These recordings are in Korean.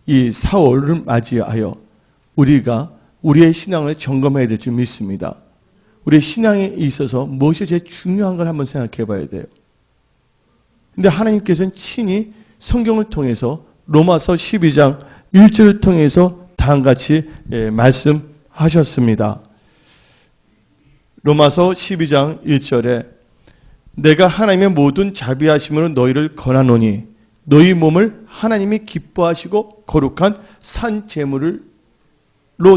이 4월을 맞이하여 우리가 우리의 신앙을 점검해야 될 줄 믿습니다. 우리의 신앙에 있어서 무엇이 제일 중요한 걸 한번 생각해 봐야 돼요. 근데 하나님께서는 친히 성경을 통해서 로마서 12장 1절을 통해서 다음과 같이 말씀하셨습니다. 로마서 12장 1절에 내가 하나님의 모든 자비하심으로 너희를 권하노니 너희 몸을 하나님이 기뻐하시고 거룩한 산 제물로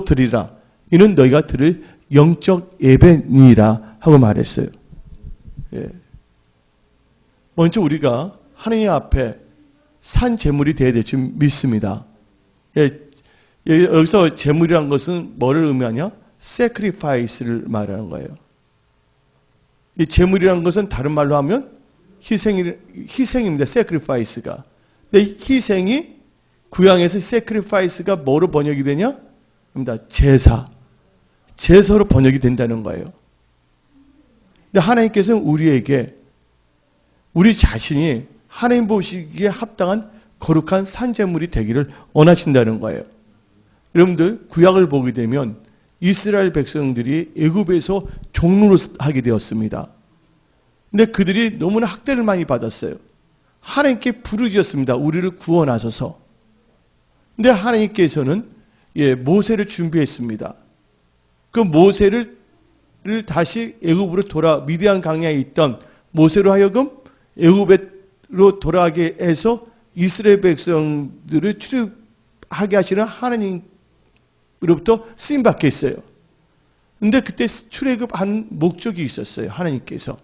드리라. 이는 너희가 드릴 영적 예배니라 하고 말했어요. 예. 먼저 우리가 하나님 앞에 산 제물이 되어야 될 줄 믿습니다. 예. 여기서 제물이란 것은 뭐를 의미하냐? sacrifice를 말하는 거예요. 이 제물이라는 것은 다른 말로 하면 희생입니다. sacrifice가. 근데 희생이 구약에서 sacrifice가 뭐로 번역이 되냐? 제사로 번역이 된다는 거예요. 근데 하나님께서는 우리에게 우리 자신이 하나님 보시기에 합당한 거룩한 산제물이 되기를 원하신다는 거예요. 여러분들 구약을 보게 되면 이스라엘 백성들이 애굽에서 종로를 하게 되었습니다. 근데 그들이 너무나 학대를 많이 받았어요. 하나님께 부르짖었습니다. 우리를 구원하소서. 근데 하나님께서는 모세를 준비했습니다. 그 모세를 다시 애굽으로 미디안 강야에 있던 모세로 하여금 애굽으로 돌아가게 해서 이스라엘 백성들을 출애굽하게 하시는 하나님으로부터 쓰임 받게 했어요. 근데 그때 출애굽한 목적이 있었어요. 하나님께서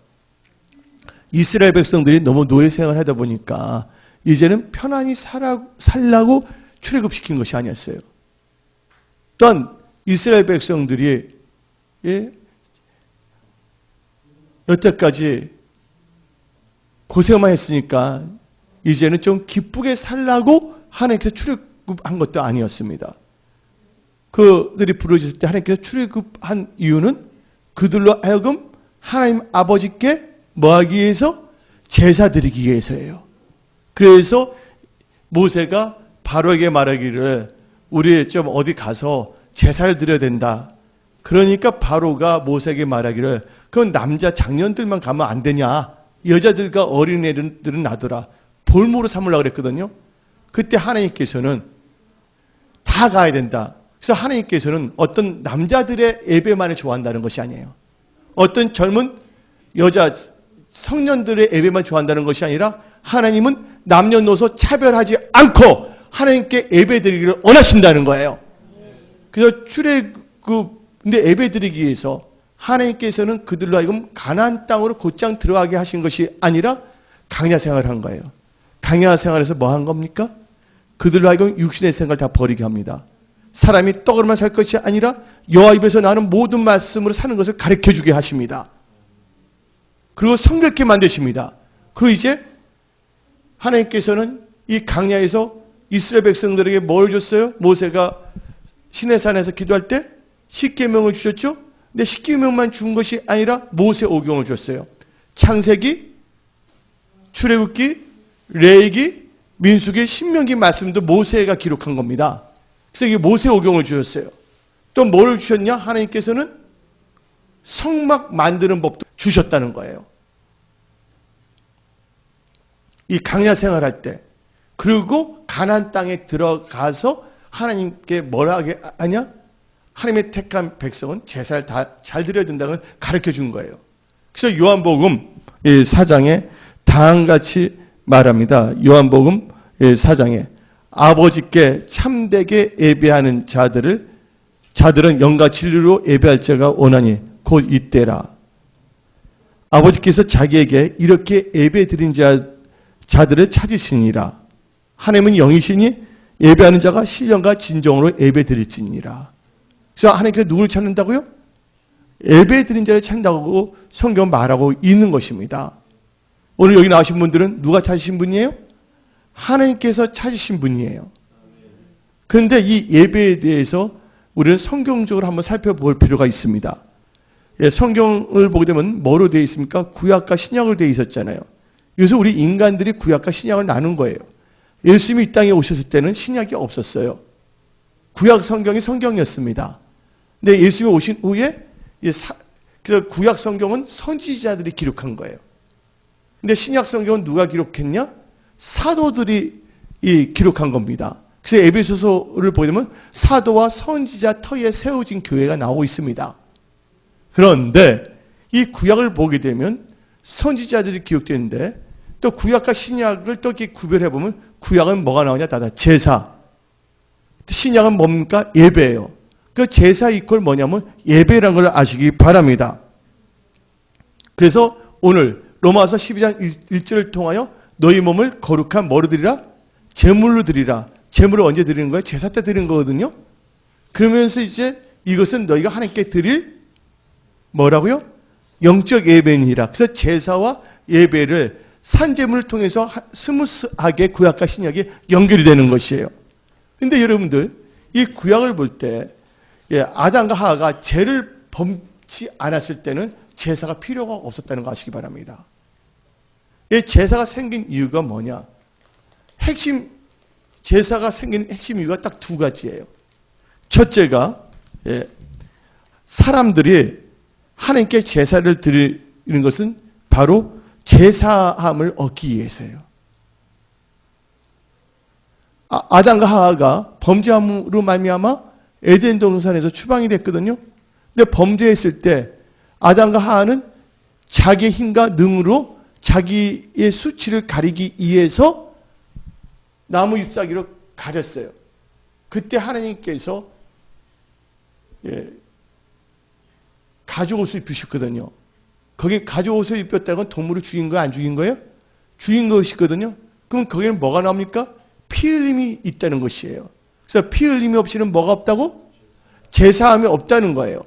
이스라엘 백성들이 너무 노예 생활을 하다 보니까 이제는 편안히 살라고 출애굽시킨 것이 아니었어요. 또한 이스라엘 백성들이 여태까지 고생만 했으니까 이제는 좀 기쁘게 살라고 하나님께서 출애굽한 것도 아니었습니다. 그들이 부르짖을 때 하나님께서 출애굽한 이유는 그들로 하여금 하나님 아버지께 뭐하기 위해서? 제사 드리기 위해서예요. 그래서 모세가 바로에게 말하기를 우리 좀 어디 가서 제사를 드려야 된다. 그러니까 바로가 모세에게 말하기를 그건 남자 장년들만 가면 안 되냐? 여자들과 어린애들은 놔둬라. 볼모로 삼으려고 그랬거든요. 그때 하나님께서는 다 가야 된다. 그래서 하나님께서는 어떤 남자들의 예배만을 좋아한다는 것이 아니에요. 어떤 젊은 여자 성년들의 예배만 좋아한다는 것이 아니라 하나님은 남녀노소 차별하지 않고 하나님께 예배드리기를 원하신다는 거예요. 그래서 근데 예배드리기 위해서 하나님께서는 그들로 하여금 가나안 땅으로 곧장 들어가게 하신 것이 아니라 강야 생활을 한 거예요. 강야 생활에서 뭐 한 겁니까? 그들로 하여금 육신의 생각을 다 버리게 합니다. 사람이 떡으로만 살 것이 아니라 여호와 입에서 나는 모든 말씀으로 사는 것을 가르쳐주게 하십니다. 그리고 성결케 만드십니다. 그리고 이제 하나님께서는 이 강야에서 이스라엘 백성들에게 뭘 줬어요? 모세가 시내산에서 기도할 때 십계명을 주셨죠? 근데 십계명만 준 것이 아니라 모세 오경을 줬어요. 창세기, 출애굽기, 레위기, 민수기, 신명기 말씀도 모세가 기록한 겁니다. 그래서 이게 모세 오경을 주셨어요. 또 뭘 주셨냐? 하나님께서는 성막 만드는 법도 주셨다는 거예요. 이 강야 생활할 때. 그리고 가나안 땅에 들어가서 하나님께 뭐라 하냐? 하나님의 택한 백성은 제사를 다 잘 드려야 된다는 걸 가르쳐 준 거예요. 그래서 요한복음 4장에 다음같이 말합니다. 요한복음 4장에 아버지께 참되게 예배하는 자들은 영과 진리로 예배할 자가 오나니 곧 이때라. 아버지께서 자기에게 이렇게 예배 드린 자들을 찾으시니라. 하나님은 영이시니 예배하는 자가 신령과 진정으로 예배 드릴지니라. 그래서 하나님께서 누구를 찾는다고요? 예배 드린 자를 찾는다고 성경 말하고 있는 것입니다. 오늘 여기 나오신 분들은 누가 찾으신 분이에요? 하나님께서 찾으신 분이에요. 그런데 이 예배에 대해서 우리는 성경적으로 한번 살펴볼 필요가 있습니다. 성경을 보게 되면 뭐로 되어 있습니까? 구약과 신약으로 되어 있었잖아요. 그래서 우리 인간들이 구약과 신약을 나눈 거예요. 예수님이 이 땅에 오셨을 때는 신약이 없었어요. 구약 성경이 성경이었습니다. 근데 예수님이 오신 후에 그래서 구약 성경은 선지자들이 기록한 거예요. 근데 신약 성경은 누가 기록했냐? 사도들이 기록한 겁니다. 그래서 에베소서를 보게 되면 사도와 선지자 터에 세워진 교회가 나오고 있습니다. 그런데 이 구약을 보게 되면 선지자들이 기록되는데 또 구약과 신약을 또 이렇게 구별해 보면 구약은 뭐가 나오냐? 다 제사. 신약은 뭡니까? 예배예요. 그 제사 이퀄 뭐냐면 예배라는 걸 아시기 바랍니다. 그래서 오늘 로마서 12장 1절을 통하여 너희 몸을 거룩한 뭐로 드리라? 제물로 드리라. 제물을 언제 드리는 거예요? 제사 때 드리는 거거든요. 그러면서 이제 이것은 너희가 하나님께 드릴 뭐라고요? 영적 예배니라. 그래서 제사와 예배를 산제물을 통해서 스무스하게 구약과 신약이 연결이 되는 것이에요. 근데 여러분들 이 구약을 볼 때 아담과 하와가 죄를 범치 않았을 때는 제사가 필요가 없었다는 거 아시기 바랍니다. 이 제사가 생긴 이유가 뭐냐? 제사가 생긴 핵심 이유가 딱 두 가지예요. 첫째가 사람들이 하나님께 제사를 드리는 것은 바로 제사함을 얻기 위해서예요. 아담과 하와가 범죄함으로 말미암아 에덴 동산에서 추방이 됐거든요. 근데 범죄했을 때 아담과 하와는 자기의 힘과 능으로 자기의 수치를 가리기 위해서 나무 잎사귀로 가렸어요. 그때 하나님께서 가죽옷을 입히셨거든요. 거기 가죽옷을 입혔다는 건 동물을 죽인 거예요? 안 죽인 거예요? 죽인 것이거든요. 그럼 거기는 뭐가 나옵니까? 피 흘림이 있다는 것이에요. 그래서 피 흘림이 없이는 뭐가 없다고? 제사함이 없다는 거예요.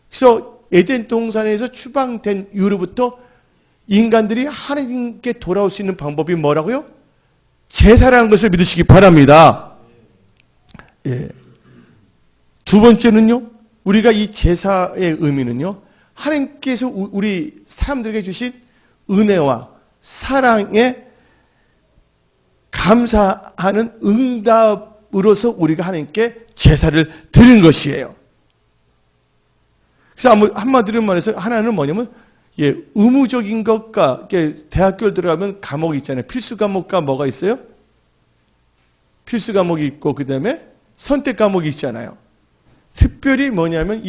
그래서 에덴 동산에서 추방된 이후로부터 인간들이 하나님께 돌아올 수 있는 방법이 뭐라고요? 제사라는 것을 믿으시기 바랍니다. 두 번째는요, 우리가 이 제사의 의미는요, 하나님께서 우리 사람들에게 주신 은혜와 사랑에 감사하는 응답으로서 우리가 하나님께 제사를 드리는 것이에요. 그래서 한마디로 말해서 하나는 뭐냐면 의무적인 것과 대학교를 들어가면 과목이 있잖아요. 필수 과목과 뭐가 있어요? 필수 과목이 있고 그 다음에 선택 과목이 있잖아요. 특별히 뭐냐면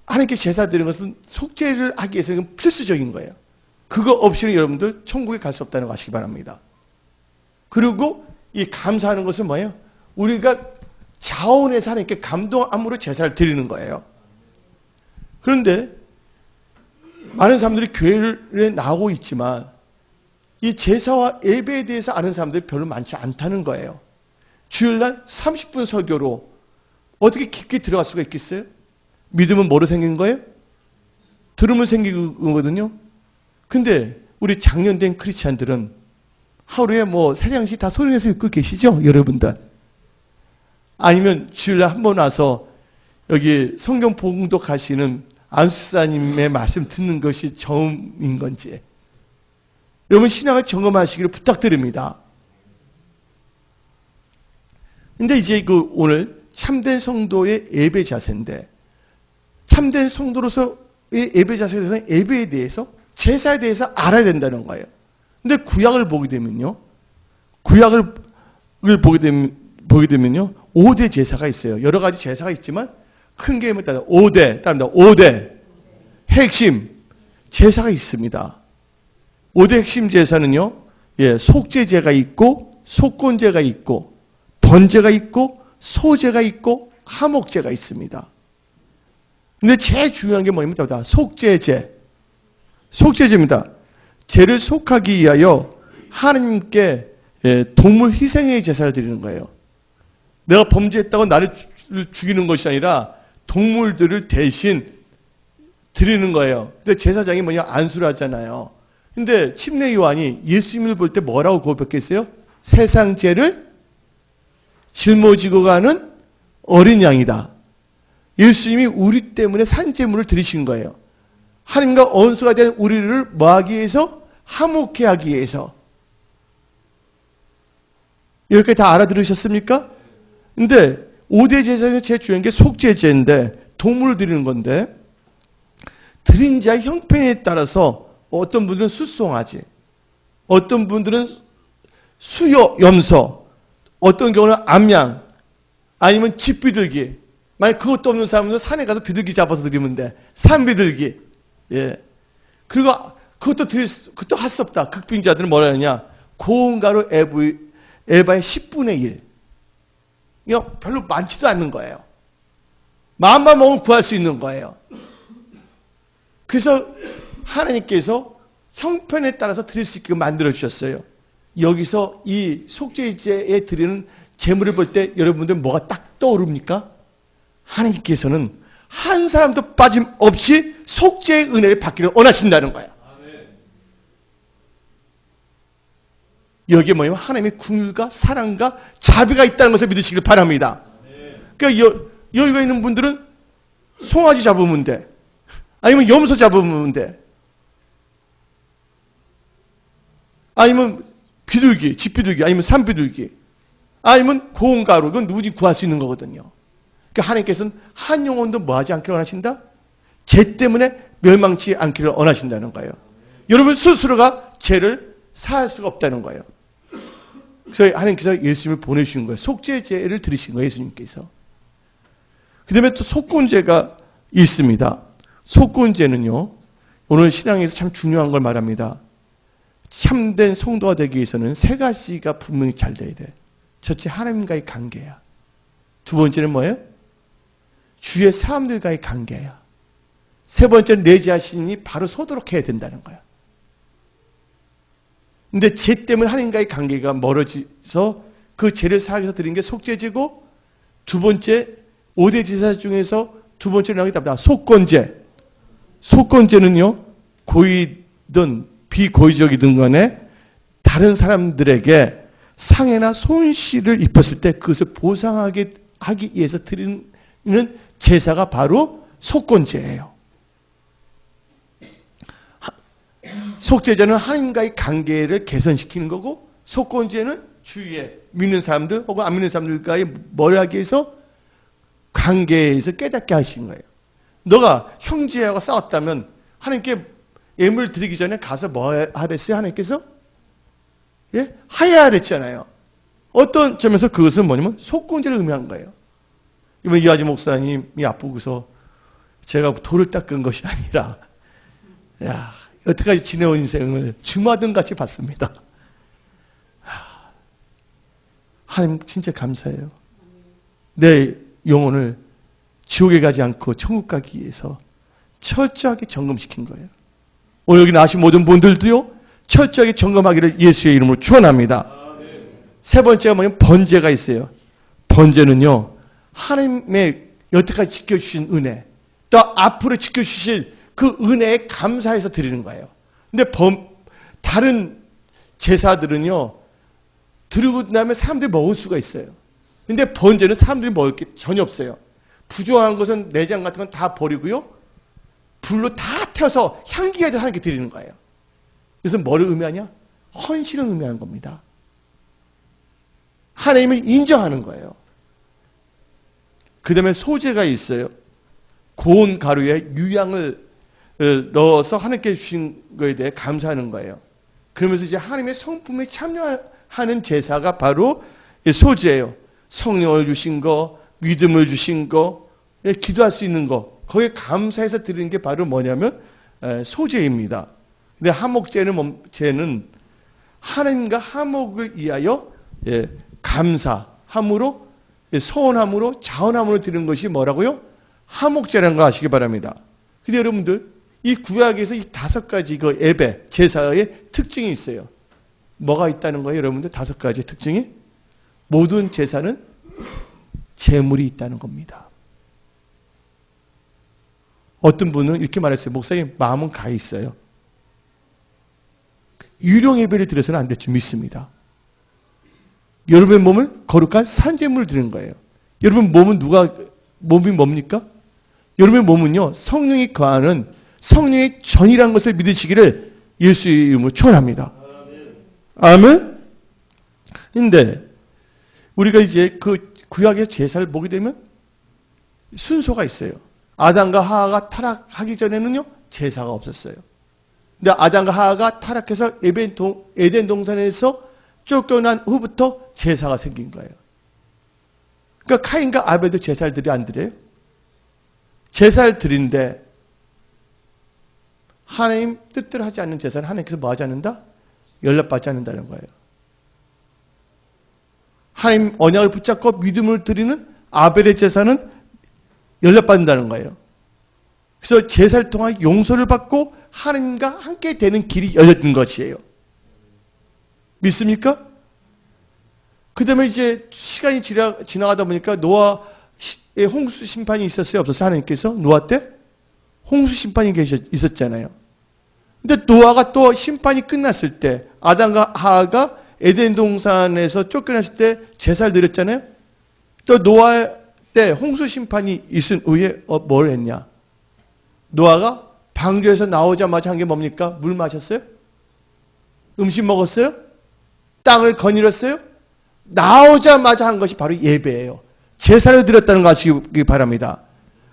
하나님께 제사 드리는 것은 속죄를 하기 위해서는 필수적인 거예요. 그거 없이는 여러분들 천국에 갈 수 없다는 거 아시기 바랍니다. 그리고 이 감사하는 것은 뭐예요? 우리가 자원해서 하나님께 감동함으로 제사를 드리는 거예요. 그런데 많은 사람들이 교회에 나오고 있지만 이 제사와 예배에 대해서 아는 사람들이 별로 많지 않다는 거예요. 주일날 30분 설교로 어떻게 깊게 들어갈 수가 있겠어요? 믿음은 뭐로 생긴 거예요? 들으면 생긴 거거든요. 근데 우리 장년된 크리스찬들은 하루에 3장씩 다 소리내서 읽고 계시죠? 여러분들. 아니면 주일날 한 번 와서 여기 성경 봉독 하시는 안수사님의 말씀 듣는 것이 처음인 건지. 여러분 신앙을 점검하시기를 부탁드립니다. 근데 이제 오늘 참된 성도의 예배 자세인데, 참된 성도로서의 예배 자세에 대해서 예배에 대해서 제사에 대해서 알아야 된다는 거예요. 근데 구약을 보게 되면요. 구약을 보게 되면요. 5대 제사가 있어요. 여러 가지 제사가 있지만 큰 개념에 따라 5대 핵심 제사가 있습니다. 5대 핵심 제사는요. 속죄제가 있고 속건제가 있고 번제가 있고 소제가 있고 화목제가 있습니다. 근데 제일 중요한 게 뭐입니까? 속죄제입니다. 죄를 속하기 위하여 하나님께 동물 희생의 제사를 드리는 거예요. 내가 범죄했다고 나를 죽이는 것이 아니라 동물들을 대신 드리는 거예요. 근데 제사장이 안수를 하잖아요. 근데 침례 요한이 예수님을 볼 때 뭐라고 고백했어요? 세상 죄를 짊어지고 가는 어린 양이다. 예수님이 우리 때문에 산제물을 드리신 거예요. 하나님과 원수가 된 우리를 뭐하기 위해서? 화목해 하기 위해서. 여기까지 다 알아들으셨습니까? 근데 5대 제사는 제일 중요한 게 속죄제인데 동물을 드리는 건데 드린 자의 형편에 따라서 어떤 분들은 숫송아지, 어떤 분들은 수요, 염소, 어떤 경우는 암양, 아니면 집비둘기. 만약 그것도 없는 사람은 산에 가서 비둘기 잡아서 드리면 돼. 산비둘기. 예. 그리고 그것도 할 수 없다. 극빈자들은 뭐라 하냐. 고운가루 에바의 10분의 1. 그냥 별로 많지도 않는 거예요. 마음만 먹으면 구할 수 있는 거예요. 그래서 하나님께서 형편에 따라서 드릴 수 있게 만들어 주셨어요. 여기서 이 속죄제에 드리는 제물을 볼 때 여러분들 뭐가 딱 떠오릅니까? 하나님께서는 한 사람도 빠짐없이 속죄의 은혜를 받기를 원하신다는 거예요. 여기에 뭐냐면 하나님의 긍휼과 사랑과 자비가 있다는 것을 믿으시길 바랍니다. 그러니까 여기가 있는 분들은 송아지 잡으면 돼. 아니면 염소 잡으면 돼. 아니면 비둘기, 집비둘기, 아니면 산비둘기, 아니면 고운가루, 그건 누구든지 구할 수 있는 거거든요. 그러니까 하나님께서는 한 영혼도 뭐하지 않기를 원하신다? 죄 때문에 멸망치 않기를 원하신다는 거예요. 여러분 스스로가 죄를 사할 수가 없다는 거예요. 그래서 하나님께서 예수님을 보내주신 거예요. 속죄제를 드리신 거예요. 예수님께서. 그 다음에 또 속건제가 있습니다. 속건제는요, 오늘 신앙에서 참 중요한 걸 말합니다. 참된 성도가 되기 위해서는 세 가지가 분명히 잘 돼야 돼. 첫째, 하나님과의 관계야. 두 번째는 뭐예요? 주위의 사람들과의 관계야. 세 번째는 내 자신이 바로 서도록 해야 된다는 거야. 근데 죄 때문에 하나님과의 관계가 멀어져서 그 죄를 사하기 위해서 드린 게 속죄제고, 두 번째 5대 제사 중에서 두 번째로 나오게 답니다. 속건제. 속건제는요, 고의든 비고의적이든 간에 다른 사람들에게 상해나 손실을 입혔을 때 그것을 보상하게 하기 위해서 드리는 제사가 바로 속건제예요. 속죄제는 하나님과의 관계를 개선시키는 거고, 속건제는 주위에 믿는 사람들 혹은 안 믿는 사람들과의 뭘 하기 위해서 관계에서 깨닫게 하신 거예요. 너가 형제하고 싸웠다면 하나님께 예물 드리기 전에 가서 뭐 하랬어요? 하나님께서? 예? 하야 그랬잖아요. 어떤 점에서 그것은 뭐냐면 속건제를 의미한 거예요. 이번 이하지 목사님이 아프고서 제가 돌을 닦은 것이 아니라, 야, 여태까지 지내온 인생을 주마등 같이 봤습니다. 하나님 진짜 감사해요. 내 영혼을 지옥에 가지 않고 천국 가기 위해서 철저하게 점검시킨 거예요. 오늘 여기 나오신 모든 분들도요, 철저하게 점검하기를 예수의 이름으로 축원합니다. 세 번째가 뭐냐면 번제가 있어요. 번제는요, 하나님의 여태까지 지켜주신 은혜, 또 앞으로 지켜주실 그 은혜에 감사해서 드리는 거예요. 근데 다른 제사들은요, 드리고 나면 사람들이 먹을 수가 있어요. 근데 번제는 사람들이 먹을 게 전혀 없어요. 부정한 것은 내장 같은 건 다 버리고요, 불로 다 태워서 향기가 돼서 하나님께 드리는 거예요. 그래서 뭐를 의미하냐? 헌신을 의미하는 겁니다. 하나님을 인정하는 거예요. 그 다음에 소제가 있어요. 고운 가루에 유향을 넣어서 하나님께 주신 것에 대해 감사하는 거예요. 그러면서 이제 하나님의 성품에 참여하는 제사가 바로 소제예요. 성령을 주신 거, 믿음을 주신 거, 기도할 수 있는 거, 거기에 감사해서 드리는 게 바로 뭐냐면 소제입니다. 근데 화목제는 하나님과 화목을 위하여 감사함으로, 서원함으로, 자원함으로 드리는 것이 뭐라고요? 화목제라는 거 아시기 바랍니다. 근데 여러분들, 이 구약에서 이 5가지 그 예배, 제사의 특징이 있어요. 뭐가 있다는 거예요, 여러분들? 5가지 특징이? 모든 제사는 제물이 있다는 겁니다. 어떤 분은 이렇게 말했어요. 목사님, 마음은 가 있어요. 유령 예배를 드려서는 안 될 줄 믿습니다. 여러분의 몸을 거룩한 산제물을 드리는 거예요. 여러분 몸이 뭡니까? 여러분의 몸은요, 성령이 거하는 성령의 전이라는 것을 믿으시기를 예수의 이름으로 축원합니다. 아멘. 근데 우리가 이제 그 구약의 제사를 보게 되면 순서가 있어요. 아담과 하하가 타락하기 전에는요, 제사가 없었어요. 근데 아담과 하하가 타락해서 에덴 동산에서 쫓겨난 후부터 제사가 생긴 거예요. 그러니까 카인과 아벨도 제사를 드려 안 드려요? 제사를 드린데 하나님 뜻대로 하지 않는 제사는 하나님께서 뭐 하지 않는다? 연락받지 않는다는 거예요. 하나님 언약을 붙잡고 믿음을 드리는 아벨의 제사는 연락받는다는 거예요. 그래서 제사를 통해 용서를 받고 하나님과 함께 되는 길이 열렸던 것이에요. 믿습니까? 그 다음에 이제 시간이 지나가다 보니까 노아의 홍수 심판이 있었어요? 없었어요? 하나님께서 노아 때 홍수 심판이 있었잖아요. 근데 노아가 또 심판이 끝났을 때 아담과 하하가 에덴 동산에서 쫓겨났을 때 제사를 드렸잖아요. 또 노아 때 홍수 심판이 있은 후에 뭘 했냐? 노아가 방주에서 나오자마자 한 게 뭡니까? 물 마셨어요? 음식 먹었어요? 땅을 거닐었어요? 나오자마자 한 것이 바로 예배예요. 제사를 드렸다는 거 아시기 바랍니다.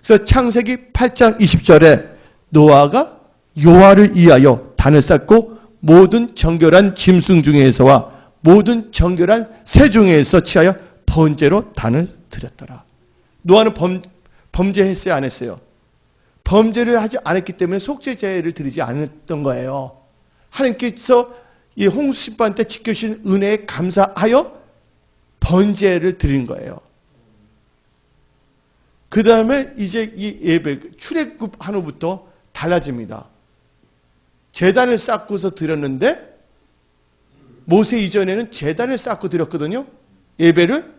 그래서 창세기 8장 20절에 노아가 여호와를 위하여 단을 쌓고 모든 정결한 짐승 중에서와 모든 정결한 새 중에서 취하여 번제로 단을 드렸더라. 노아는 범죄했어요? 안 했어요? 범죄를 하지 않았기 때문에 속죄제를 드리지 않았던 거예요. 하나님께서 이 홍수 심판 때 지켜주신 은혜에 감사하여 번제를 드린 거예요. 그 다음에 이제 이 예배, 출애굽한 후부터 달라집니다. 제단을 쌓고서 드렸는데 모세 이전에는 제단을 쌓고 드렸거든요. 예배를.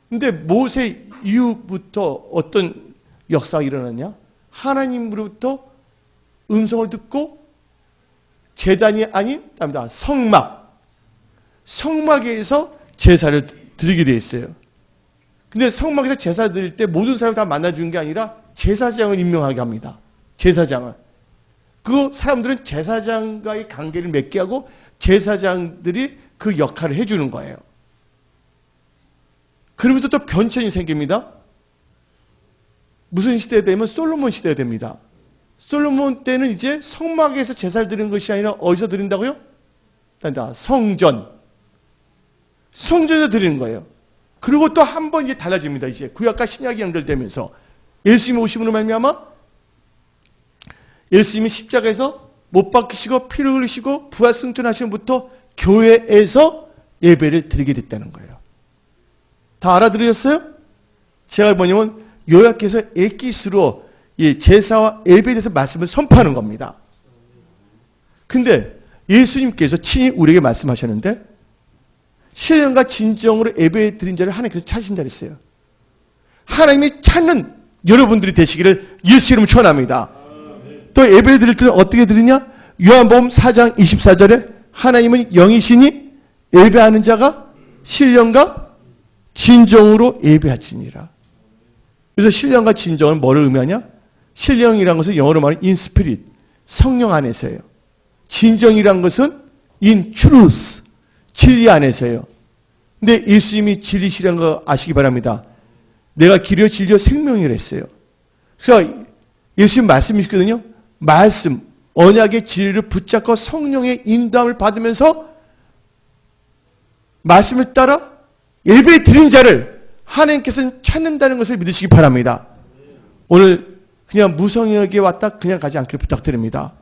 근데 모세 이후부터 어떤 역사가 일어났냐? 하나님으로부터 음성을 듣고 제단이 아닌 성막에서 제사를 드리게 돼 있어요. 근데 성막에서 제사 드릴 때 모든 사람을 다 만나주는 게 아니라 제사장을 임명하게 합니다. 제사장을. 그 사람들은 제사장과의 관계를 맺게 하고 제사장들이 그 역할을 해주는 거예요. 그러면서 또 변천이 생깁니다. 무슨 시대가 되면 솔로몬 시대가 됩니다. 솔로몬 때는 이제 성막에서 제사를 드리는 것이 아니라 어디서 드린다고요? 성전에서 드리는 거예요. 그리고 또 한 번 이제 달라집니다. 이제 구약과 신약이 연결되면서 예수님이 오심으로 말미암아 예수님이 십자가에서 못 박히시고 피를 흘리시고 부활 승천하심부터 교회에서 예배를 드리게 됐다는 거예요. 다 알아들으셨어요? 제가 뭐냐면 요약해서 엑기스로 제사와 예배에 대해서 말씀을 선포하는 겁니다. 근데 예수님께서 친히 우리에게 말씀하셨는데 신령과 진정으로 예배 드린 자를 하나님께서 찾으신다 그랬어요. 하나님이 찾는 여러분들이 되시기를 예수 이름으로 축원합니다. 또 예배 드릴 때는 어떻게 드리냐? 요한복음 4장 24절에 하나님은 영이시니 예배하는 자가 신령과 진정으로 예배하지니라. 그래서 신령과 진정은 뭐를 의미하냐? 신령이라는 것은 영어로 말하면 in spirit, 성령 안에서예요. 진정이라는 것은 in truth, 진리 안에서예요. 근데 예수님이 진리시라는 거 아시기 바랍니다. 내가 길이요 진리요 생명이라 했어요. 그래서 예수님 말씀이시거든요. 말씀, 언약의 진리를 붙잡고 성령의 인도함을 받으면서 말씀을 따라 예배 드린 자를 하나님께서는 찾는다는 것을 믿으시기 바랍니다. 오늘 그냥 무성하게 왔다 그냥 가지 않기를 부탁드립니다.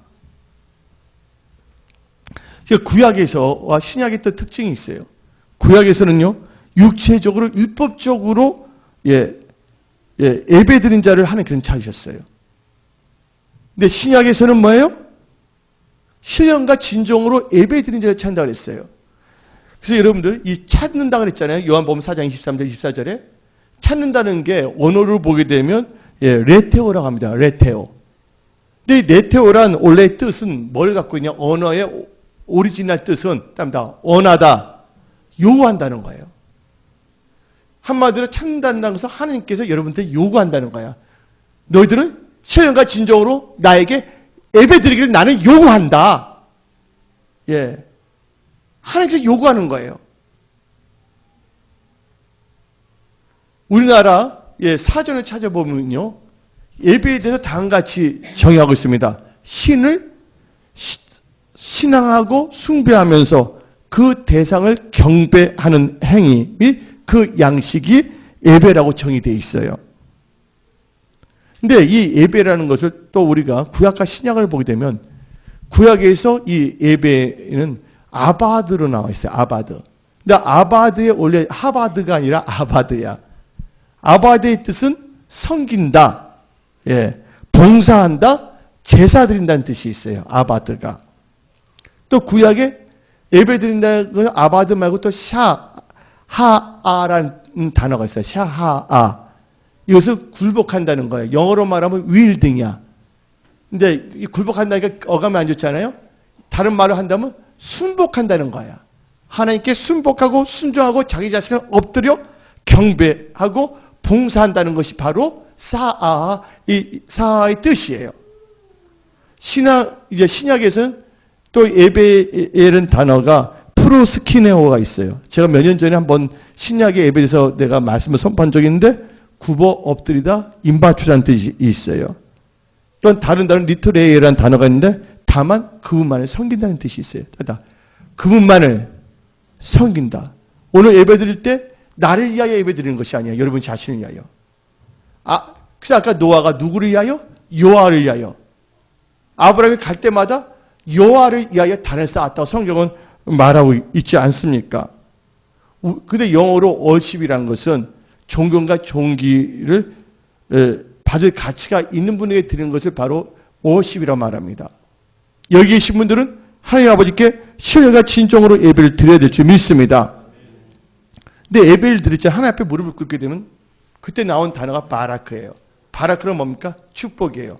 구약에서와 신약의 또 특징이 있어요. 구약에서는요, 육체적으로, 율법적으로 예배 드린 자를 하나님께서는 찾으셨어요. 근데 신약에서는 뭐예요? 신령과 진정으로 예배 드린 자를 찾는다고 그랬어요. 그래서 여러분들, 이 찾는다 그랬잖아요. 요한복음 4장 23절, 24절에. 찾는다는 게 원어를 보게 되면, 레테오라고 합니다. 레테오. 근데 이 레테오란 원래 뜻은 뭘 갖고 있냐? 언어의 오리지널 뜻은, 원하다, 요구한다는 거예요. 한마디로 찾는다는 것은 하나님께서 여러분한테 요구한다는 거야. 너희들은 신령과 진정으로 나에게 예배 드리기를 나는 요구한다. 하나님께서 요구하는 거예요. 우리나라의 사전을 찾아보면요, 예배에 대해서 다음같이 정의하고 있습니다. 신을 신앙하고 숭배하면서 그 대상을 경배하는 행위 및 그 양식이 예배라고 정의되어 있어요. 근데 이 예배라는 것을 또 우리가 구약과 신약을 보게 되면 구약에서 이 예배는 아바드로 나와 있어요. 아바드. 근데 아바드의 원래 하바드가 아니라 아바드야. 아바드의 뜻은 섬긴다, 예, 봉사한다, 제사 드린다는 뜻이 있어요. 아바드가. 또 구약에 예배 드린다는 것은 아바드 말고 또 샤하아라는 단어가 있어요. 샤하아. 이것을 굴복한다는 거예요. 영어로 말하면 윌딩이야. 근데 굴복한다니까 어감이 안 좋잖아요. 다른 말로 한다면 순복한다는 거야. 하나님께 순복하고 순종하고 자기 자신을 엎드려 경배하고 봉사한다는 것이 바로 사아하, 이 사아의 뜻이에요. 이제 신약에서는 또 예배라는 단어가 프로스키네오가 있어요. 제가 몇 년 전에 한번 신약의 예배에서 내가 말씀을 선포한 적이 있는데 굽어 엎드리다 임바추라는 뜻이 있어요. 또한 다른 리토레이라는 단어가 있는데 다만 그분만을 섬긴다는 뜻이 있어요. 그분만을 섬긴다. 오늘 예배 드릴 때 나를 위하여 예배 드리는 것이 아니야. 여러분 자신을 위하여. 그래서 아까 노아가 누구를 위하여? 여호와를 위하여. 아브라함이 갈 때마다 여호와를 위하여 단을 쌓았다고 성경은 말하고 있지 않습니까? 근데 영어로 월십이라는 것은 존경과 존귀를 받을 가치가 있는 분에게 드리는 것을 바로 월십이라고 말합니다. 여기 계신 분들은 하나님 아버지께 신뢰가 진정으로 예배를 드려야 될 줄 믿습니다. 근데 예배를 드릴 때 하나님 앞에 무릎을 꿇게 되면 그때 나온 단어가 바라크예요. 바라크는 뭡니까? 축복이에요.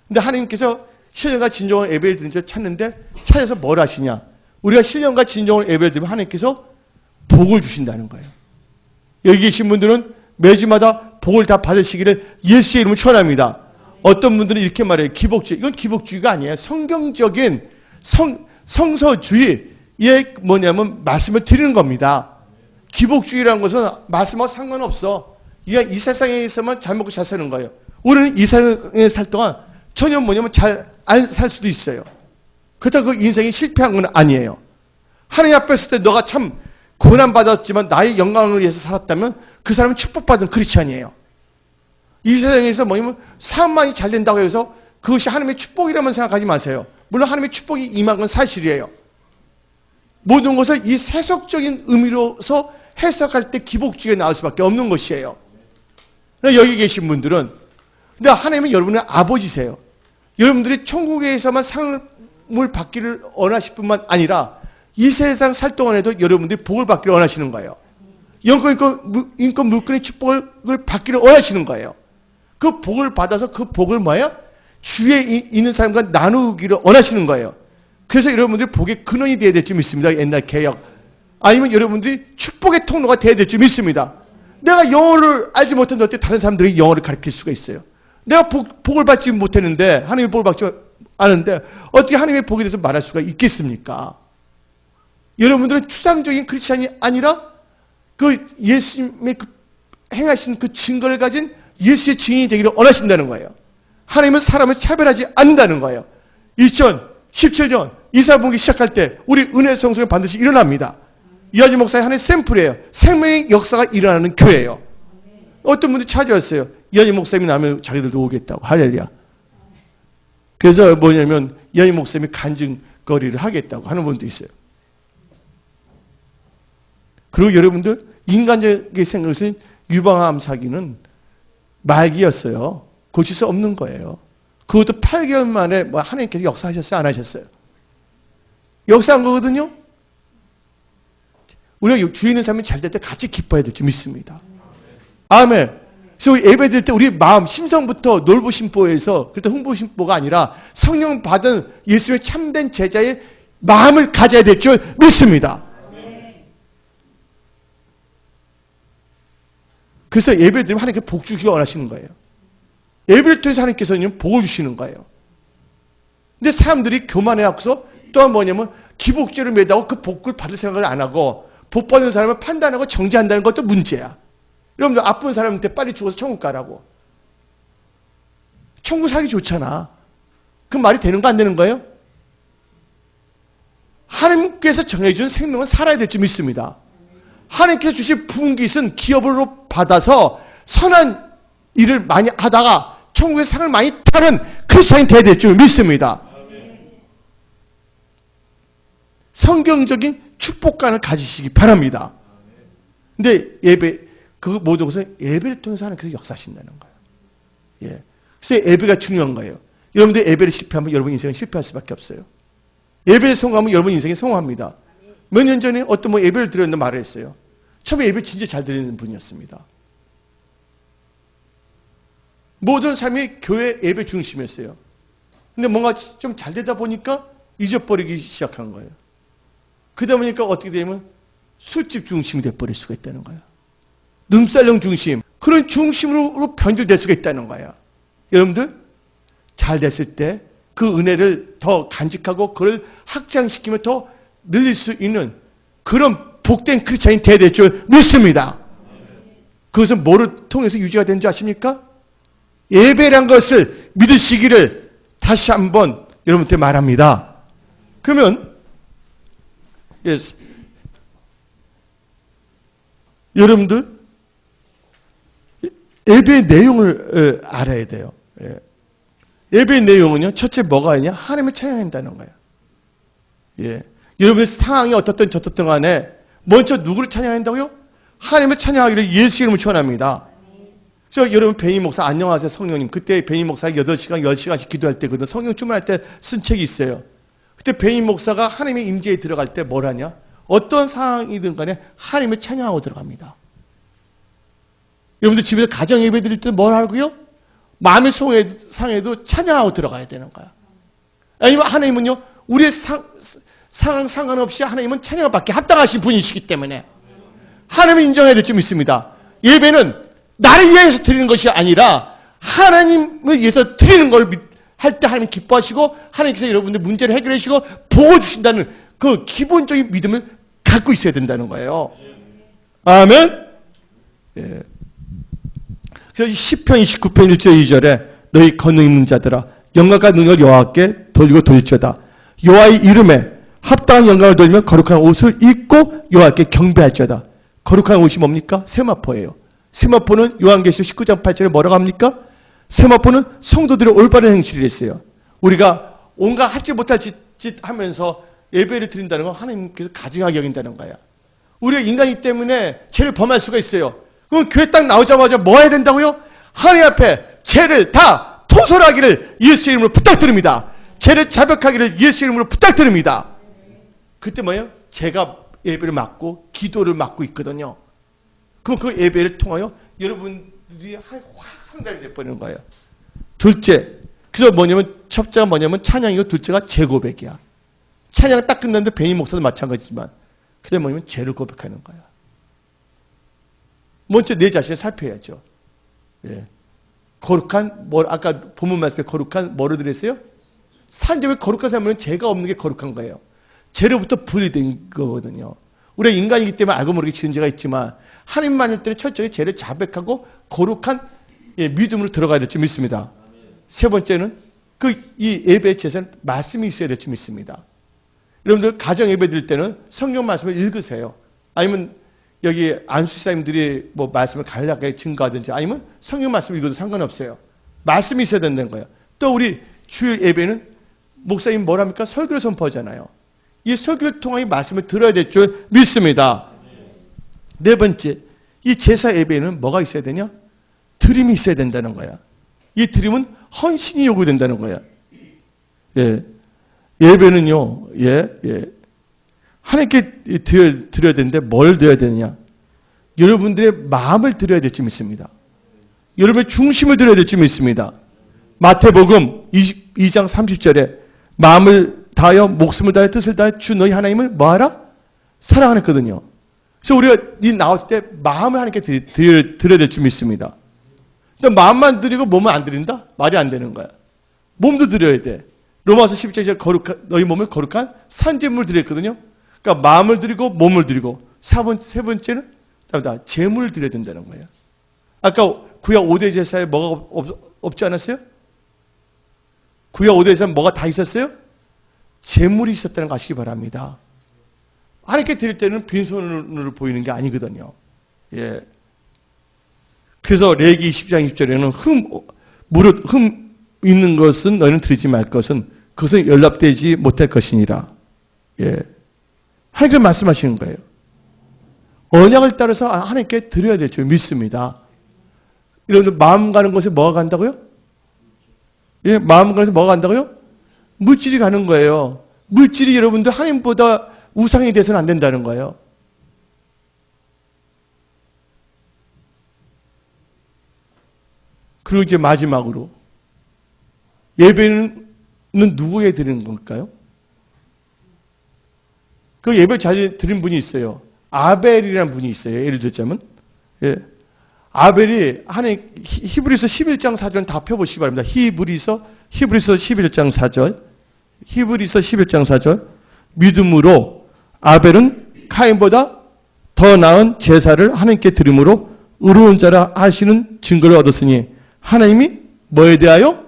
근데 하나님께서 신령과 진정으로 예배를 드리는 자 찾는데 찾아서 뭘 하시냐? 우리가 신령과 진정으로 예배를 드리면 하나님께서 복을 주신다는 거예요. 여기 계신 분들은 매주마다 복을 다 받으시기를 예수의 이름으로 축원합니다. 어떤 분들은 이렇게 말해요. 기복주의. 이건 기복주의가 아니에요. 성경적인 성서주의의 뭐냐면 말씀을 드리는 겁니다. 기복주의라는 것은 말씀하고 상관없어. 이 세상에서만 잘 먹고 잘 사는 거예요. 우리는 이 세상에 살 동안 전혀 뭐냐면 잘 안 살 수도 있어요. 그렇다고 그 인생이 실패한 건 아니에요. 하나님 앞에 있을 때 너가 참 고난받았지만 나의 영광을 위해서 살았다면 그 사람은 축복받은 크리스찬이에요. 이 세상에서 뭐냐면 사업만이 잘 된다고 해서 그것이 하나님의 축복이라면 생각하지 마세요. 물론 하나님의 축복이 임한 건 사실이에요. 모든 것을 이 세속적인 의미로서 해석할 때 기복주의가 나올 수밖에 없는 것이에요. 여기 계신 분들은 근데 하나님은 여러분의 아버지세요. 여러분들이 천국에서만 상을 받기를 원하실 뿐만 아니라 이 세상 살 동안에도 여러분들이 복을 받기를 원하시는 거예요. 인권 물권의 축복을 받기를 원하시는 거예요. 그 복을 받아서 그 복을 뭐야? 주위에 있는 사람과 나누기를 원하시는 거예요. 그래서 여러분들이 복의 근원이 되어야 될 줄 믿습니다. 옛날 개혁. 아니면 여러분들이 축복의 통로가 되어야 될 줄 믿습니다. 내가 영어를 알지 못했는데 어떻게 다른 사람들이 영어를 가르칠 수가 있어요? 내가 복을 받지 못했는데 하나님의 복을 받지 않은데 어떻게 하나님의 복에 대해서 말할 수가 있겠습니까? 여러분들은 추상적인 크리스찬이 아니라 그 예수님의 행하신 그 증거를 가진 예수의 증인이 되기를 원하신다는 거예요. 하나님은 사람을 차별하지 않는다는 거예요. 2017년 이사분기 시작할 때 우리 은혜 성수가 반드시 일어납니다. 이하지 목사의 하나의 샘플이에요. 생명의 역사가 일어나는 교회예요. 어떤 분들이 찾아왔어요. 이하지 목사님이 나면 자기들도 오겠다고. 할렐루야. 그래서 뭐냐면 이하지 목사님이 간증거리를 하겠다고 하는 분도 있어요. 그리고 여러분들 인간적인 생각에서 유방암 사기는 말기였어요. 고칠 수 없는 거예요. 그것도 8개월 만에 뭐 하나님께서 역사하셨어요? 안 하셨어요? 역사한 거거든요. 우리가 주위 있는 사람이 잘 될 때 같이 기뻐해야 될 줄 믿습니다. 아멘. 그래서 예배 드릴 때 우리 마음, 심성부터 놀부심보에서 그때 흥부심보가 아니라 성령 받은 예수의 참된 제자의 마음을 가져야 될 줄 믿습니다. 그래서 예배 드리면 하나님께 복 주시기 원하시는 거예요. 예배를 통해서 하나님께서는 복을 주시는 거예요. 근데 사람들이 교만해갖고서 또한 뭐냐면 기복죄를 매다고 그 복을 받을 생각을 안 하고 복 받는 사람을 판단하고 정죄한다는 것도 문제야. 여러분들 아픈 사람한테 빨리 죽어서 천국 가라고. 천국 살기 좋잖아. 그 말이 되는 거 안 되는 거예요? 하나님께서 정해준 생명은 살아야 될 줄 믿습니다. 하나님께서 주신 부은 것은 기업으로 받아서 선한 일을 많이 하다가 천국의 상을 많이 타는 크리스찬이 돼야 될 줄 믿습니다. 성경적인 축복관을 가지시기 바랍니다. 근데 예배, 그 모든 것은 예배를 통해서 하나님께서 역사하신다는 거예요. 예. 그래서 예배가 중요한 거예요. 여러분들 예배를 실패하면 여러분 인생은 실패할 수밖에 없어요. 예배에 성공하면 여러분 인생이 성공합니다. 몇 년 전에 어떤 예배를 드렸는데 말을 했어요. 처음에 예배 진짜 잘 드리는 분이었습니다. 모든 삶이 교회 예배 중심이었어요. 근데 뭔가 좀 잘 되다 보니까 잊어버리기 시작한 거예요. 그러다 보니까 어떻게 되면 술집 중심이 돼버릴 수가 있다는 거예요. 눈살롱 중심, 그런 중심으로 변질될 수가 있다는 거예요. 여러분들 잘 됐을 때 그 은혜를 더 간직하고 그걸 확장시키며 더 늘릴 수 있는 그런 복된 크리스찬이 돼야 될 줄 믿습니다. 그것은 뭐를 통해서 유지가 되는 줄 아십니까? 예배란 것을 믿으시기를 다시 한번 여러분한테 말합니다. 그러면 여러분들 예배의 내용을 알아야 돼요. 예배의 내용은요, 첫째 뭐가 있냐? 하나님을 찬양한다는 거예요. 예. 여러분의 상황이 어떻든 저떻든 간에 먼저 누구를 찬양한다고요? 하나님을 찬양하기를 예수 이름을 축원합니다. 그래서 여러분 베니 목사 안녕하세요 성령님. 그때 베니 목사가 8시간 10시간씩 기도할 때거든. 성령 충만할 때 쓴 책이 있어요. 그때 베니 목사가 하나님의 임재에 들어갈 때 뭘 하냐? 어떤 상황이든 간에 하나님을 찬양하고 들어갑니다. 여러분들 집에서 가정 예배 드릴 때 뭘 하고요? 마음의 상해도 찬양하고 들어가야 되는 거야. 아니면 하나님은요, 우리의 상황 상관없이 하나님은 찬양을 받게 합당하신 분이시기 때문에 하나님을 인정해야 될 줄 믿습니다. 예배는 나를 위해서 드리는 것이 아니라 하나님을 위해서 드리는 걸 할 때 하나님 기뻐하시고 하나님께서 여러분들 문제를 해결해 주시고 보호 주신다는 그 기본적인 믿음을 갖고 있어야 된다는 거예요. 아멘. 예. 그래서 시편 29편 1절 2절에 너희 권능 있는 자들아 영광과 능력을 여호와께 돌리고 돌릴지어다. 여호와의 이름에 합당한 영광을 돌리며 거룩한 옷을 입고 여호와께 경배할지어다. 거룩한 옷이 뭡니까? 세마포예요. 세마포는 요한계시록 19장 8절에 뭐라고 합니까? 세마포는 성도들의 올바른 행실을 했어요. 우리가 온갖 하지 못할 짓 하면서 예배를 드린다는 건 하나님께서 가증하게 여긴다는 거야. 우리가 인간이기 때문에 죄를 범할 수가 있어요. 그럼 교회 딱 나오자마자 뭐 해야 된다고요? 하나님 앞에 죄를 다 토설하기를 예수 이름으로 부탁드립니다. 죄를 자백하기를 예수 이름으로 부탁드립니다. 그때 뭐예요? 제가 예배를 맡고 기도를 맡고 있거든요. 그럼 그 예배를 통하여 여러분들이 확 상달이 돼버리는 거예요. 둘째, 그래서 뭐냐면 첫째가 뭐냐면 찬양이고 둘째가 제 고백이야. 찬양을 딱 끝났는데 베니 목사도 마찬가지지만 그게 뭐냐면 죄를 고백하는 거야. 먼저 내 자신을 살펴야죠. 예. 거룩한, 아까 본문 말씀에 거룩한 뭐를 드렸어요? 산적에 거룩한 사람은 죄가 없는 게 거룩한 거예요. 죄로부터 분리된 거거든요. 우리가 인간이기 때문에 알고 모르게 지은 죄가 있지만 하나님만일 때는 철저히 죄를 자백하고 거룩한 믿음으로 들어가야 될 줄 믿습니다. 세 번째는 이 예배의 제사는 말씀이 있어야 될 줄 믿습니다. 여러분들 가정 예배 드릴 때는 성경 말씀을 읽으세요. 아니면 여기 안수사님들이 뭐 말씀을 간략하게 증거하든지 아니면 성경 말씀을 읽어도 상관없어요. 말씀이 있어야 된다는 거예요. 또 우리 주일 예배는 목사님 뭐랍니까? 설교를 선포하잖아요. 이 설교를 통해 말씀을 들어야 될 줄 믿습니다. 네 번째, 이 제사 예배에는 뭐가 있어야 되냐? 드림이 있어야 된다는 거야. 이 드림은 헌신이 요구된다는 거야. 예. 예배는요, 하나님께 드려야 되는데 뭘 드려야 되느냐? 여러분들의 마음을 드려야 될 줄 믿습니다. 여러분의 중심을 드려야 될 줄 믿습니다. 마태복음 2장 30절에 마음을 다하여 목숨을 다하여 뜻을 다하여 주 너희 하나님을 뭐하라? 사랑하거든요. 그래서 우리가 나왔을 때 마음을 하나님께 드려야 될 줄 믿습니다. 마음만 드리고 몸은 안 드린다? 말이 안 되는 거야. 몸도 드려야 돼. 로마서 12장에 너희 몸을 거룩한 산제물을 드렸거든요. 그러니까 마음을 드리고 몸을 드리고 세 번째는 재물을 드려야 된다는 거예요. 아까 구약 5대 제사에 뭐가 없지 않았어요? 구약 5대 제사에 뭐가 다 있었어요? 제물이 있었다는 거 아시기 바랍니다. 하나님께 드릴 때는 빈손으로 보이는 게 아니거든요. 예. 그래서 레위기 20장 20절에는 무릇 흠 있는 것은 너희는 드리지 말 것은 그것은 연락되지 못할 것이니라. 예. 하나님께서 말씀하시는 거예요. 언약을 따라서 하나님께 드려야 될 줄 믿습니다. 여러분들 마음 가는 곳에 뭐가 간다고요? 예, 마음 가는 곳에 뭐가 간다고요? 물질이 가는 거예요. 물질이 여러분들 하나님보다 우상이 돼서는 안 된다는 거예요. 그리고 이제 마지막으로 예배는 누구에게 드리는 걸까요? 그 예배를 잘 드린 분이 있어요. 아벨이라는 분이 있어요. 예를 들자면 예. 아벨이 하나님 히브리서 11장 4절 다 펴보시기 바랍니다. 히브리서 11장 4절 히브리서 11장 4절 믿음으로 아벨은 카인보다 더 나은 제사를 하나님께 드림으로 의로운 자라 하시는 증거를 얻었으니 하나님이 뭐에 대하여?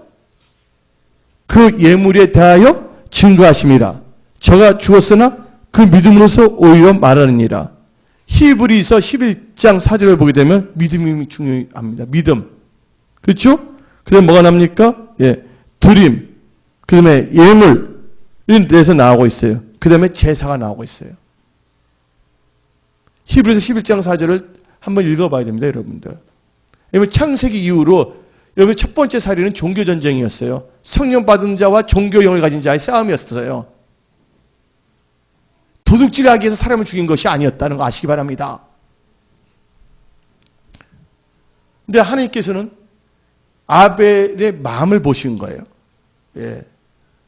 그 예물에 대하여 증거하심이라. 저가 주었으나 그 믿음으로서 오히려 말하느니라. 히브리서 11장 4절을 보게 되면 믿음이 중요합니다. 믿음. 그렇죠? 그 다음에 뭐가 납니까? 예. 드림. 그 다음에 예물. 이런 데서 나오고 있어요. 그 다음에 제사가 나오고 있어요. 히브리서 11장 4절을 한번 읽어봐야 됩니다, 여러분들. 왜냐면 창세기 이후로 여러분 첫 번째 사례는 종교전쟁이었어요. 성령 받은 자와 종교형을 가진 자의 싸움이었어요. 도둑질하기 위해서 사람을 죽인 것이 아니었다는 거 아시기 바랍니다. 근데 하나님께서는 아벨의 마음을 보신 거예요. 예.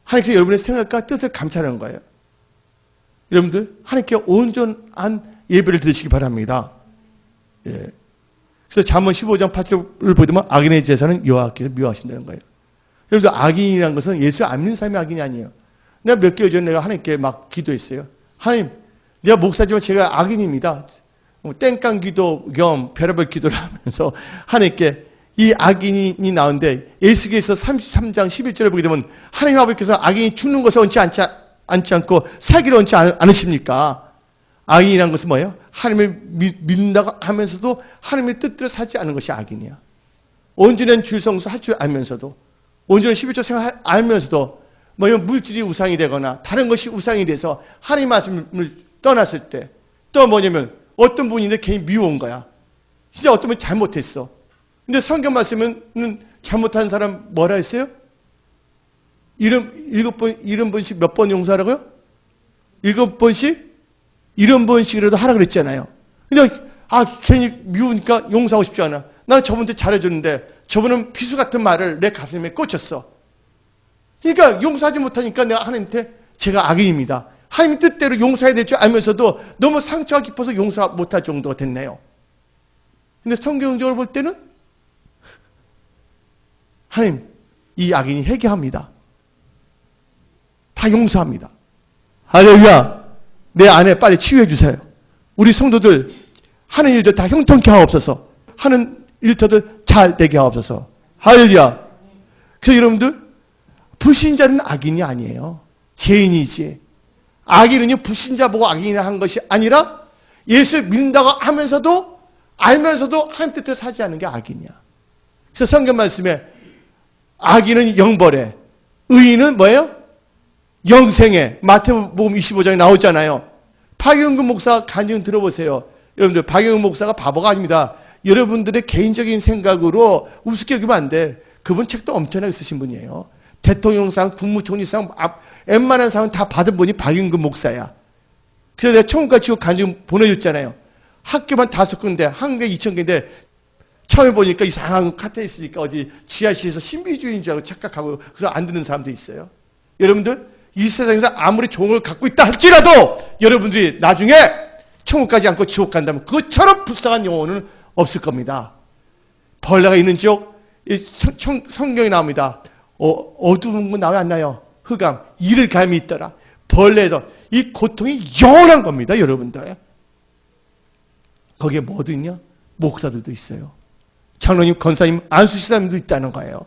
하나님께서 여러분의 생각과 뜻을 감찰하는 거예요. 여러분들 하나님께 온전한 예배를 드리시기 바랍니다. 예. 그래서 잠언 15장 8절을 보면 악인의 제사는 여호와께서 미워하신다는 거예요. 여러분들 악인이라는 것은 예수를 안 믿는 사람이 악인이 아니에요. 내가 몇 개월 전에 내가 하나님께 막 기도했어요. 하나님, 내가 목사지만 제가 악인입니다. 땡깡 기도 겸 별의별 기도를 하면서 하나님께 이 악인이 나오는데 예수께서 33장 11절을 보게 되면 하나님 아버지께서 악인이 죽는 것을 원치 않고 살기를 원치 않으십니까? 악인이란 것은 뭐예요? 하나님을 믿는다고 하면서도 하나님의 뜻대로 살지 않는 것이 악인이야. 온전한 주일 성수 할 줄 알면서도 온전한 11조 생활 알면서도 물질이 우상이 되거나 다른 것이 우상이 돼서 하나님 말씀을 떠났을 때 또 뭐냐면 어떤 분인데 괜히 미워온 거야. 진짜 어떤 분이 잘못했어. 근데 성경 말씀은 잘못한 사람 뭐라 했어요? 70번씩 몇 번 용서하라고요? 7번씩? 70번씩이라도 하라 그랬잖아요. 근데 괜히 미우니까 용서하고 싶지 않아. 나는 저분한테 잘해줬는데 저분은 피수 같은 말을 내 가슴에 꽂혔어. 그러니까 용서하지 못하니까 내가 하나님한테 제가 악인입니다. 하나님 뜻대로 용서해야 될 줄 알면서도 너무 상처가 깊어서 용서 못할 정도가 됐네요. 근데 성경적으로 볼 때는 하나님, 이 악인이 회개합니다. 다 용서합니다. 할렐루야. 내 안에 빨리 치유해 주세요. 우리 성도들 하는 일들 다 형통케 하옵소서. 하는 일터들 잘 되게 하옵소서. 할렐루야. 그래서 여러분들 불신자는 악인이 아니에요. 죄인이지. 악인은요 불신자 보고 악인이라 한 것이 아니라 예수 믿는다고 하면서도 알면서도 하나님 뜻대로 살지 않는 게 악인이야. 그래서 성경 말씀에 악인은 영벌에, 의인은 뭐예요? 영생에. 마태복음 25장에 나오잖아요. 박영근 목사 간증 들어보세요. 여러분들 박영근 목사가 바보가 아닙니다. 여러분들의 개인적인 생각으로 우습게 여기면 안 돼. 그분 책도 엄청나게 쓰신 분이에요. 대통령상, 국무총리상, 웬만한 상은 다 받은 분이 박영근 목사야. 그래서 내가 천국과 지옥 간증 보내줬잖아요. 학교만 5군데, 한 개 2,000개인데 처음에 보니까 이상한 카페에 있으니까 어디 지하실에서 신비주의인 줄 알고 착각하고 그래서 안 듣는 사람도 있어요. 여러분들 이 세상에서 아무리 종을 갖고 있다 할지라도 여러분들이 나중에 천국 가지 않고 지옥 간다면 그것처럼 불쌍한 영혼은 없을 겁니다. 벌레가 있는 지옥, 성경에 나옵니다. 어두운 건 나왜 안 나요? 흑암, 이를 감이 있더라. 벌레에서 이 고통이 영원한 겁니다, 여러분들. 거기에 뭐도 있냐? 목사들도 있어요. 장로님, 권사님, 안수시사님도 있다는 거예요.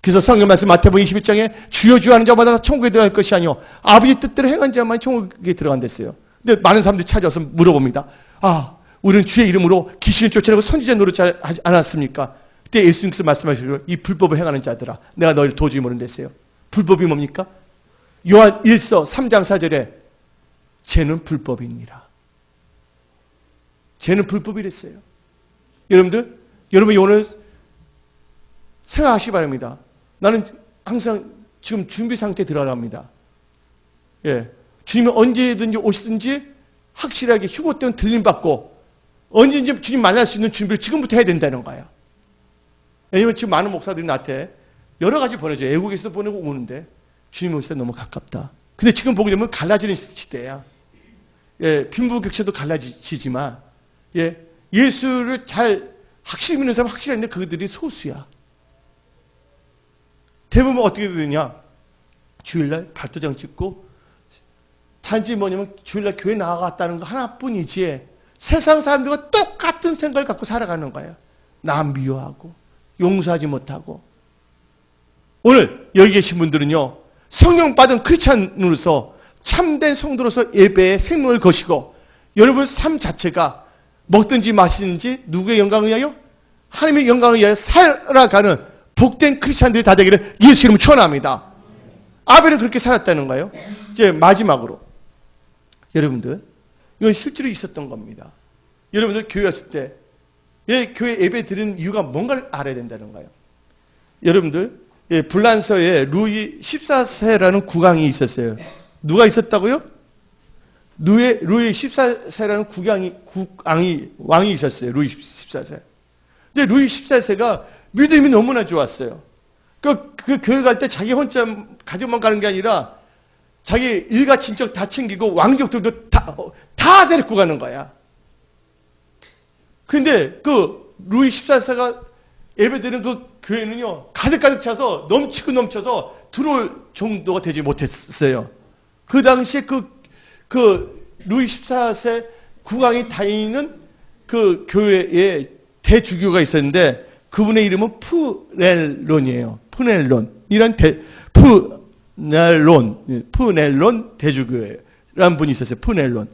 그래서 성경 말씀 마태복음 21장에 주여 주여 하는 자마다 천국에 들어갈 것이 아니요 아버지 뜻대로 행한 자만 천국에 들어간댔어요. 근데 많은 사람들이 찾아와서 물어봅니다. 아, 우리는 주의 이름으로 귀신을 쫓아내고 선지자 노릇하지 않았습니까? 그때 예수님께서 말씀하시기로 이 불법을 행하는 자들아 내가 너희를 도저히 모른댔어요. 불법이 뭡니까? 요한 1서 3장 4절에 죄는 불법이니라. 죄는 불법이랬어요. 여러분들, 여러분이 오늘 생각하시기 바랍니다. 나는 항상 지금 준비 상태에 들어갑니다. 예. 주님은 언제든지 오시든지 확실하게 휴고 때문에 들림받고 언제든지 주님 만날 수 있는 준비를 지금부터 해야 된다는 거예요. 왜냐면 지금 많은 목사들이 나한테 여러 가지 보내줘요. 애국에서 보내고 오는데 주님 오실 때 너무 가깝다. 근데 지금 보게 되면 갈라지는 시대야. 예, 빈부격차도 갈라지지만 예, 예수를 잘 확실히 믿는 사람 확실한데 그들이 소수야. 대부분 어떻게 되느냐? 주일날 발도장 찍고 단지 뭐냐면 주일날 교회 나가갔다는 거 하나뿐이지 세상 사람들과 똑같은 생각을 갖고 살아가는 거예요. 남 미워하고 용서하지 못하고. 오늘 여기 계신 분들은요 성령 받은 크리스찬으로서 참된 성도로서 예배에 생명을 거시고 여러분 삶 자체가 먹든지 마시든지 누구의 영광을 위하여? 하나님의 영광을 위하여 살아가는 복된 크리스찬들이 다 되기를 예수 이름으로 축원합니다. 아벨은 그렇게 살았다는 거예요. 이제 마지막으로 여러분들 이건 실제로 있었던 겁니다. 여러분들 교회 왔을 때 교회 예배 드리는 이유가 뭔가를 알아야 된다는 거예요. 여러분들 불란서에 루이 14세라는 국왕이 있었어요. 누가 있었다고요? 루이 14세라는 왕이 있었어요. 루이 14세. 근데 루이 14세가 믿음이 너무나 좋았어요. 그 교회 갈 때 자기 혼자 가족만 가는 게 아니라 자기 일가 친척 다 챙기고 왕족들도 다 데리고 가는 거야. 근데 그 루이 14세가 예배드리는 그 교회는요 가득 차서 넘쳐서 들어올 정도가 되지 못했어요. 그 당시에 그 루이 14세 국왕이 다니는 그 교회에 대주교가 있었는데 그분의 이름은 푸넬론이에요. 푸넬론 대주교라는 분이 있었어요. 푸넬론.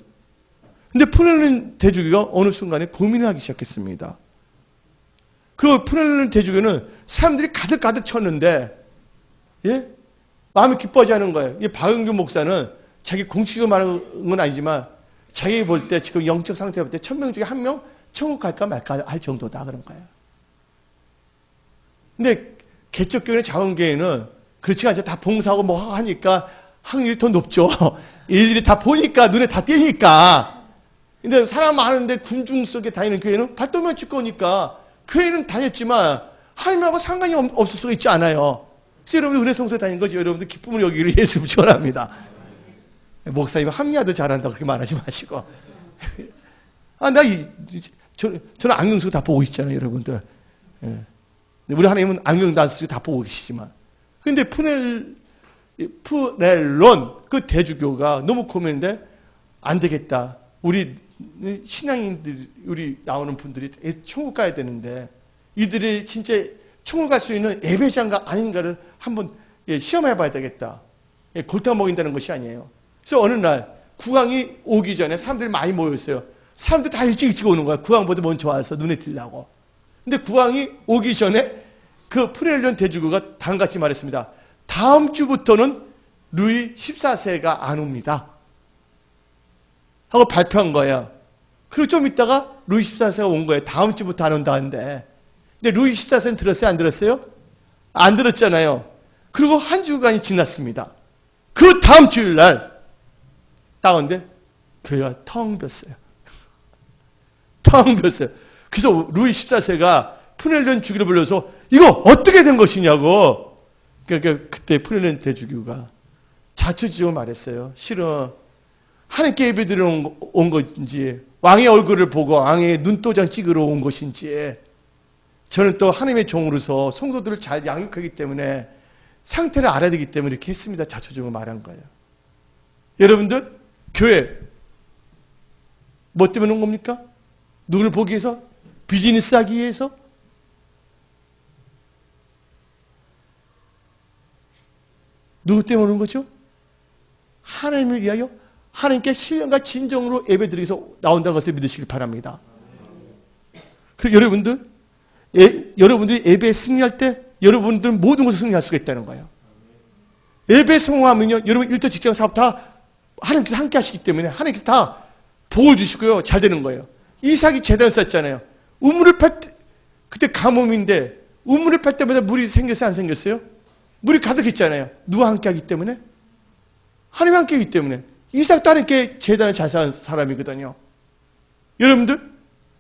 근데 푸넬론 대주교가 어느 순간에 고민을 하기 시작했습니다. 그리고 푸넬론 대주교는 사람들이 가득 쳤는데 마음이 기뻐하지 않은 거예요. 이 박은규 목사는 자기 공식으로 말하는 건 아니지만 자기 볼 때 지금 영적 상태 볼 때 1000명 중에 1명 천국 갈까 말까 할 정도다 그런 거예요. 근데 개척교회는 자원교회는 그렇지 않죠. 다 봉사하고 뭐 하니까 확률이 더 높죠. 일일이 다 보니까 눈에 다 띄니까. 근데 사람 많은데 군중 속에 다니는 교회는 발도면 찍고 오니까 교회는 다녔지만 하나님하고 상관이 없을 수가 있지 않아요. 그래서 여러분들 은혜 성소에 다니는 거지. 여러분들 기쁨을 여기기를 예수 축원합니다. 목사님 합리화도 잘한다 그렇게 말하지 마시고. 저는 안경 쓰고 다 보고 있잖아요, 여러분들. 우리 하나님은 안경도 안 쓰고 다 보고 계시지만. 근데 푸넬론 그 대주교가 너무 고민인데 안 되겠다. 우리 신앙인들 우리 나오는 분들이 천국 가야 되는데 이들이 진짜 천국 갈 수 있는 예배자인가 아닌가를 한번 시험해 봐야 되겠다. 골탕 먹인다는 것이 아니에요. 그래서 어느 날 국왕이 오기 전에 사람들이 많이 모였어요. 사람들 다 일찍 오는 거야. 국왕보다 먼저 와서 눈에 띄려고. 근데 국왕이 오기 전에 그 푸넬론 대주교가 다음같이 말했습니다. 다음 주부터는 루이 14세가 안 옵니다. 하고 발표한 거예요. 그리고 좀 있다가 루이 14세가 온 거예요. 다음 주부터 안 온다는데. 근데 루이 14세는 들었어요? 안 들었어요? 안 들었잖아요. 그리고 한 주간이 지났습니다. 그 다음 주일날 나오는데 교회가 텅 비었어요. 텅 비었어요. 그래서 루이 14세가 푸넬론 주교를 불러서 이거 어떻게 된 것이냐고. 그러니까 그때 푸넬론 대주교가 자초지종을 말했어요. 실은 하나님께 예배드리러 온 것인지 왕의 얼굴을 보고 왕의 눈도장 찍으러 온 것인지 저는 또 하나님의 종으로서 성도들을 잘 양육하기 때문에 상태를 알아야 되기 때문에 이렇게 했습니다. 자초지종을 말한 거예요. 여러분들 교회 뭐 때문에 온 겁니까? 누구를 보기 위해서? 비즈니스 하기 위해서? 누구 때문에 오는 거죠? 하나님을 위하여 하나님께 신령과 진정으로 예배드리기 위해서 나온다는 것을 믿으시길 바랍니다. 그리고 여러분들이 예배에 승리할 때 여러분들은 모든 것을 승리할 수가 있다는 거예요. 예배에 성공하면요, 여러분 일도 직장 사업 다 하나님께서 함께 하시기 때문에 하나님께서 다 복을 주시고요, 잘 되는 거예요. 이삭이 제단을 쌓았잖아요. 우물을 팔 때, 그때 가뭄인데 우물을 팔 때마다 물이 생겼어요, 안 생겼어요? 물이 가득했잖아요. 누가 함께 하기 때문에? 하나님이 함께 하기 때문에. 이삭도 하나님께 제단을 잘 쌓은 사람이거든요. 여러분들,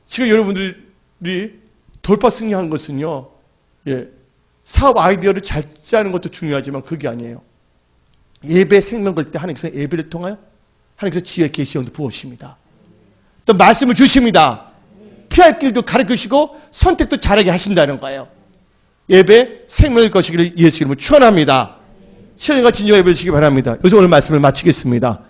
지금 여러분들이 돌파 승리한 것은요, 사업 아이디어를 잘 짜는 것도 중요하지만 그게 아니에요. 예배 생명 걸 때 하나님께서 예배를 통하여 하나님께서 지혜 계시형도 부어주십니다. 또 말씀을 주십니다. 피할 길도 가르치시고 선택도 잘하게 하신다는 거예요. 예배 생명을 것이기를 예수 이름으로 축원합니다. 시간과 진정 예배 주시기 바랍니다. 여기서 오늘 말씀을 마치겠습니다.